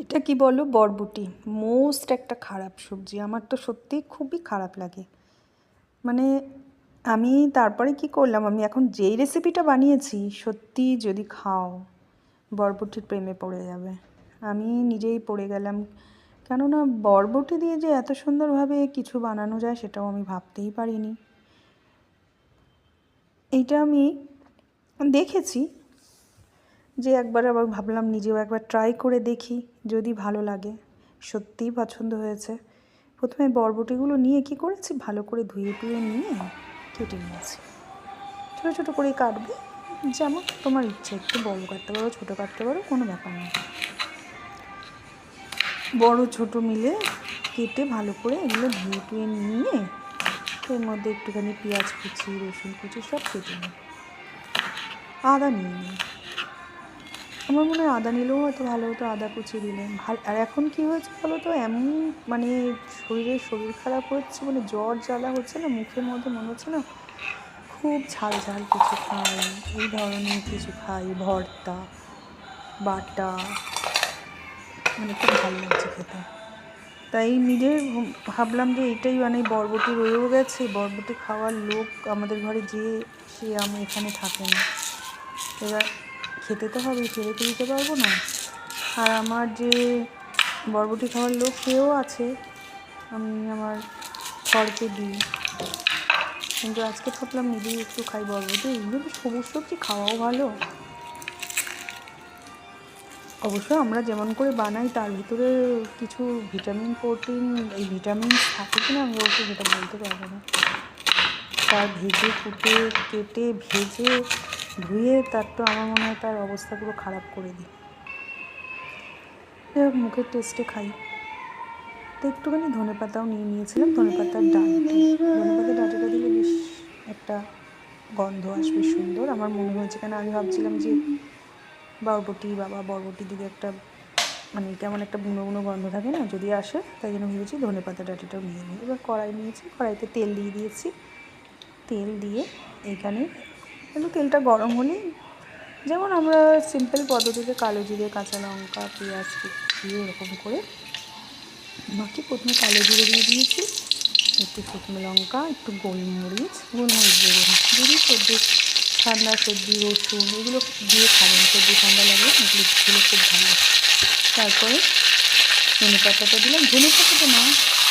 এটা কি বলো, বরবটি মোস্ট একটা খারাপ সবজি। আমার তো সত্যিই খুবই খারাপ লাগে। মানে আমি তারপরে কি করলাম, আমি এখন যেই রেসিপিটা বানিয়েছি সত্যি যদি খাও বরবটির প্রেমে পড়ে যাবে। আমি নিজেই পড়ে গেলাম, কেননা বরবটি দিয়ে যে এত সুন্দরভাবে কিছু বানানো যায় সেটাও আমি ভাবতেই পারিনি। এইটা আমি দেখেছি যে একবার, আবার ভাবলাম নিজেও একবার ট্রাই করে দেখি যদি ভালো লাগে। সত্যিই পছন্দ হয়েছে। প্রথমে বরবটিগুলো নিয়ে কি করেছি, ভালো করে ধুয়ে টুয়ে নিয়ে কেটে নিয়েছি। ছোটো ছোটো করেই কাটবে, যেমন তোমার ইচ্ছে, একটু বড় কাটতে পারো, ছোটো কাটতে পারো, কোনো ব্যাপার না। বড় ছোটো মিলে কেটে ভালো করে এগুলো ধুয়ে টুয়ে নিয়ে এর মধ্যে একটুখানি পেঁয়াজ কুচি, রসুন কুচি সব কেটে নিই। আদা নিয়ে নিই, আমার মনে হয় আদা নিলেও হয়তো ভালো হতো, আদা কুচি দিলে ভালো। আর এখন কী হয়েছে বলো তো, এমন মানে শরীর খারাপ হচ্ছে, মানে জ্বর জ্বালা হচ্ছে না, মুখের মধ্যে মনে হচ্ছে না খুব ঝাল ঝাল কিছু খাই, এই ধরনের কিছু খাই, ভর্তা বাটা, মানে খুব ভালো লাগছে খেতে। তাই নিজের ভাবলাম যে এইটাই, মানে বরবটি রয়েও গেছে, বরবটি খাওয়ার লোক আমাদের ঘরে যে সে আমি এখানে থাকে না, এবার খেতে তো হবেই, ফেলে তো দিতে পারবো না। আর আমার যে বরবটি খাওয়ার লোক সেও আছে, আমি আমার খড়কে দিই, কিন্তু আজকে ভাবলাম নিজেই একটু খাই বরবটি। এগুলো তো সবুজ সবজি, খাওয়াও ভালো। অবশ্য আমরা যেমন করে বানাই তার ভিতরে কিছু ভিটামিন, প্রোটিন, এই ভিটামিন থাকে কিনা আমি অবশ্য সেটা বলতে পারবো না। তার ভেজে কুটে কেটে ভেজে ধুয়ে তার তো আমার মনে হয় তার অবস্থা পুরো খারাপ করে দিই। যাই হোক, মুখের টেস্টে খাই। তো একটুখানি ধনেপাতাও নিয়ে নিয়েছিলাম, ধনেপাতার ডাঁটিটা দিলে বেশ একটা গন্ধ আসবে সুন্দর। আমার মনে হয়েছে, কেন আমি ভাবছিলাম যে বরবটি দিলে একটা মানে কেমন একটা বুনো বুনো গন্ধ থাকে না, যদি আসে, তাই জন্য ভেবেছি ধনেপাতা ডাঁটিটাও নিয়ে নিই। এবার কড়াই নিয়েছি, কড়াইতে তেল দিয়ে দিয়েছি। তেল দিয়ে এইখানে একটু তেলটা গরম হলেই, যেমন আমরা সিম্পল পদ্ধতিতে কালো জিরে, কাঁচা লঙ্কা, পেঁয়াজ দিয়ে এরকম করে বাকি, প্রথমে কালো জিরে দিয়ে দিয়েছি, একটু শুকনো লঙ্কা, একটু গোলমরিচ দেবেন। যদি সর্দি ঠান্ডা, সর্দি রসুন এগুলো দিয়ে খাবেন, সর্দি ঠান্ডা লাগবে এগুলো খেলে খুব ভালো। তারপরে ধনেপাতাটা দিলাম, ধনেপাতাটা না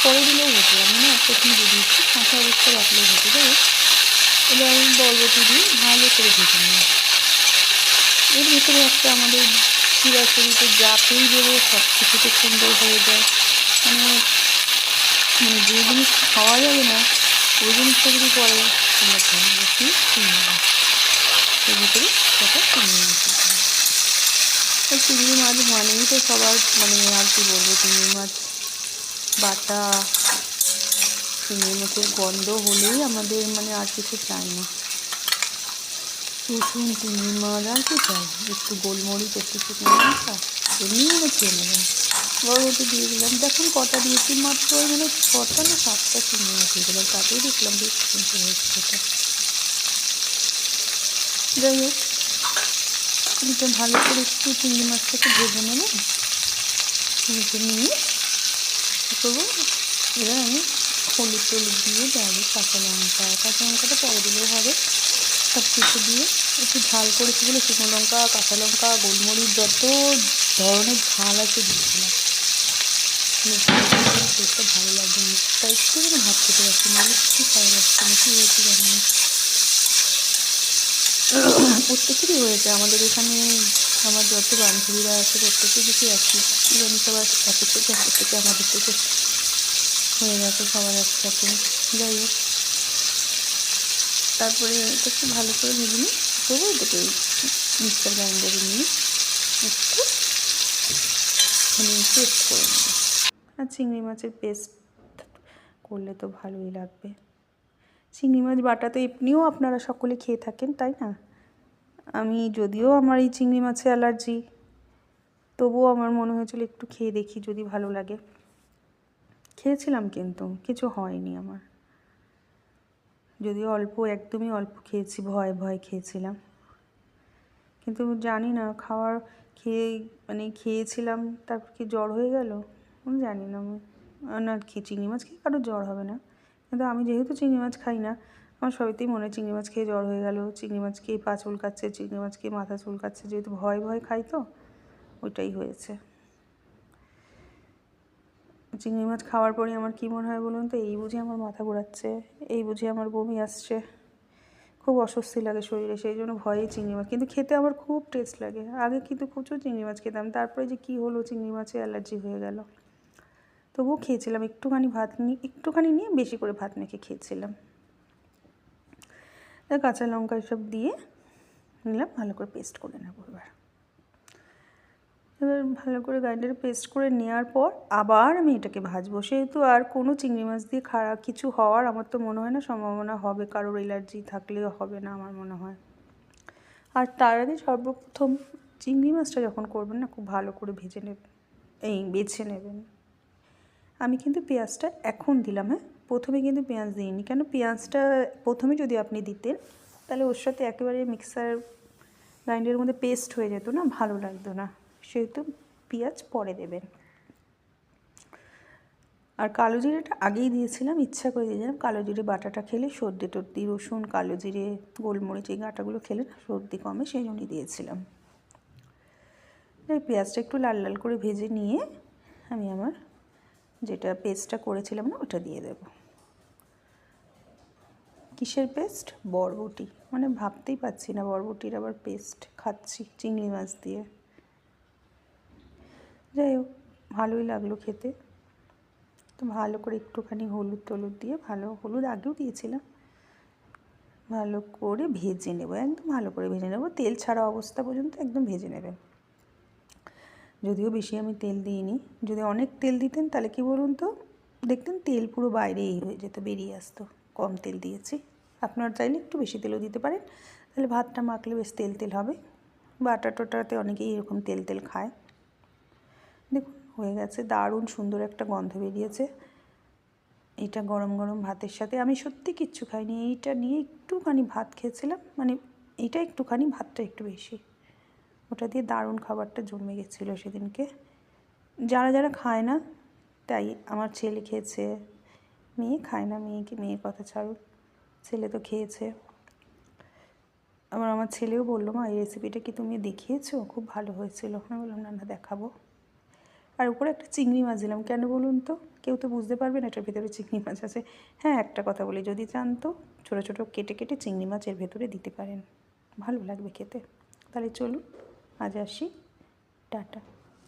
পরে দিলেও হতো, আমি না প্রথমে দিয়ে দিয়েছি, কাঁচা অবস্থা রাখলেও হতে পারে। এবার আমি বরবটি দিয়ে ভালো করে ভেজে নিলাম। এর ভিতরে একটা আমাদের চিরাচরিত যাকেই দেবো সব কিছুতে সুন্দর হয়ে যায়। মানে মানে যে জিনিস খাওয়া যাবে না ওই জিনিসটা যদি পরে আমরা খাই, বেশি চিংড়ি মাছ, এর ভিতরে কটা চিংড়ি মাছ দিতে হবে। আর চিংড়ি মাছ মানেই তো সবার, মানে আর কি বলবো, চিংড়ি মাছ বাটা, চিংড়ি মাছের গন্ধ হলেই আমাদের মানে আর কিছু চাই না। রসুন, চিংড়ি মাছ আর কি চাই, একটু গোলমরিচ, একটু শুকনো লঙ্কা, এমনি মানে খেয়ে নেবেন। বরবটি দিয়ে দিলাম, দেখুন কটা দিয়েছি, মাত্র মানে 6টা না 7টা চিংড়ি মাছ দিয়ে দিলাম, তাতেই দেখলাম বেশ সুন্দর হয়েছে সেটা। যাই হোক, এটা ভালো করে একটু চিংড়ি মাছটাকে ভেজে নেব। ভেজে নিয়ে কী করবো, এবার আমি হলুদ টলুদ দিয়ে দেবো, কাঁচা লঙ্কাটা পরে দিলেও হবে। সব কিছু দিয়ে একটু ঝাল করেছি বলে শুকনো লঙ্কা, কাঁচা লঙ্কা, গোলমরিচ, যত ধরনের ঝাল আছে দিয়েছিলাম। টেস্টটা ভালো লাগবে, মুখটা একটু যেন ভাত খেতে পারছি, নাহলে কিছু খাওয়া যাচ্ছে না, কী হয়েছে জানি না। প্রত্যেকেরই হয়েছে আমাদের এখানে, আমার যত বান্ধবীরা আছে প্রত্যেকের কিছু একই, কী জানি সবার একের থেকে আমাদের থেকে হয়ে গেছে সবার একসাথে। যাই হোক, তারপরে এটা একটু ভালো করে ভেজে নিই, করবো এটাকে মিক্সার গ্রাইন্ডারে নিয়ে একটু মানে পেস্ট করে নেব। আর চিংড়ি মাছের পেস্ট করলে তো ভালোই লাগবে। চিংড়ি মাছ বাটা তো এমনিও আপনারা সকলে খেয়ে থাকেন, তাই না? আমি যদিও আমার এই চিংড়ি মাছে অ্যালার্জি, তবুও আমার মনে হয়েছিল একটু খেয়ে দেখি যদি ভালো লাগে। খেয়েছিলাম কিন্তু কিছু হয়নি আমার, যদিও অল্প, একদমই অল্প খেয়েছি, ভয়ে ভয়ে খেয়েছিলাম। কিন্তু জানি না, মানে খেয়েছিলাম, তারপর কি জ্বর হয়ে গেল আমি জানি না। না চিংড়ি মাছ খেয়ে কারো জ্বর হবে না, কিন্তু আমি যেহেতু চিংড়ি মাছ খাই না, আমার সবাইতেই মনে হয় চিংড়ি মাছ খেয়ে জ্বর হয়ে গেল, চিংড়ি মাছ খেয়ে পা চুলকাচ্ছে, চিংড়ি মাছ খেয়ে মাথা চুলকাচ্ছে, যেহেতু ভয় ভয় খাই তো ওইটাই হয়েছে। চিংড়ি মাছ খাওয়ার পরে আমার কী মনে হয় বলুন তো, এই বুঝি আমার মাথা ঘোরাচ্ছে, এই বুঝি আমার বমি আসছে, খুব অস্বস্তি লাগে শরীরে, সেই জন্য ভয়েই চিংড়ি মাছ। কিন্তু খেতে আমার খুব টেস্ট লাগে, আগে কিন্তু প্রচুর চিংড়ি মাছ খেতাম, তারপরে যে কী হলো চিংড়ি মাছে অ্যালার্জি হয়ে গেল। তবুও খেয়েছিলাম, একটুখানি নিয়ে বেশি করে ভাত মেখে খেয়েছিলাম। কাঁচা লঙ্কা সব দিয়ে নিলাম, ভালো করে পেস্ট করে নেবো। এবার ভালো করে গ্রাইন্ডারে পেস্ট করে নেওয়ার পর আবার আমি এটাকে ভাজবো। সেহেতু আর কোনো চিংড়ি মাছ দিয়ে খারাপ কিছু হওয়ার আমার তো মনে হয় না সম্ভাবনা হবে, কারোর অ্যালার্জি থাকলেও হবে না আমার মনে হয়। আর তার আগে সর্বপ্রথম চিংড়ি মাছটা যখন করবেন না, খুব ভালো করে বেছে নেবেন। আমি কিন্তু পেঁয়াজটা এখন দিলাম, হ্যাঁ, প্রথমে কিন্তু পেঁয়াজ দিইনি। কেন, পেঁয়াজটা প্রথমে যদি আপনি দিতেন তাহলে ওর সাথে একেবারে মিক্সার গ্রাইন্ডারের মধ্যে পেস্ট হয়ে যেত না, ভালো লাগতো না, সেহেতু পেঁয়াজ পরে দেবেন। আর কালো জিরেটা আগেই দিয়েছিলাম, ইচ্ছা করে দিয়েছিলাম। কালো জিরে বাটাটা খেলে সর্দি টর্দি, রসুন, কালো জিরে, গোলমরিচ এই গাঁটাগুলো খেলে না সর্দি কমে, সেই জন্যই দিয়েছিলাম। এই পেঁয়াজটা একটু লাল লাল করে ভেজে নিয়ে আমি আমার যেটা পেস্টটা করেছিলাম না ওটা দিয়ে দেব। কিসের পেস্ট? বরবটি, মানে ভাবতেই পারছি না বরবটির আবার পেস্ট খাচ্ছি চিংড়ি মাছ দিয়ে। যাই হোক, ভালোই লাগলো খেতে। তো ভালো করে একটুখানি হলুদ দিয়ে, হলুদ আগেও দিয়েছিলাম, ভালো করে ভেজে নেব, একদম ভালো করে ভেজে নেব, তেল ছাড়া অবস্থা পর্যন্ত একদম ভেজে নেবেন। যদিও বেশি আমি তেল দিইনি, যদি অনেক তেল দিতেন তাহলে কি বলুন তো, দেখতেন তেল পুরো বাইরেই হয়ে যেত, বেরিয়ে আসতো। কম তেল দিয়েছি, আপনারা চাইলে একটু বেশি তেলও দিতে পারেন, তাহলে ভাতটা মাখলে বেশ তেল তেল হবে। বাটা টোটাতে অনেকেই এরকম তেল তেল খায়। দেখুন হয়ে গেছে, দারুণ সুন্দর একটা গন্ধ বেরিয়েছে। এটা গরম গরম ভাতের সাথে, আমি সত্যি কিচ্ছু খাইনি, এইটা নিয়ে একটুখানি ভাত খেয়েছিলাম, মানে এইটা একটুখানি, ভাতটা একটু বেশি, ওটা দিয়ে দারুণ খাবারটা জমে গেছিলো সেদিনকে। যারা যারা খায় না, তাই আমার ছেলে খেয়েছে, মেয়ে খায় না, মেয়ের কথা ছাড়ুন, ছেলে তো খেয়েছে। আমার ছেলেও বললো, মা এই রেসিপিটা কি তুমি দেখিয়েছো, খুব ভালো হয়েছিল। আমি বললাম না দেখাবো। আর উপরে একটা চিংড়ি মাছ দিলাম, কেন বলুন তো, কেউ তো বুঝতে পারবে না এটার ভেতরে চিংড়ি মাছ আছে। হ্যাঁ, একটা কথা বলি, যদি চান তো ছোটো ছোটো কেটে কেটে চিংড়ি মাছ এর ভেতরে দিতে পারেন, ভালো লাগবে খেতে। তাহলে চলুন আজ আসি, টাটা।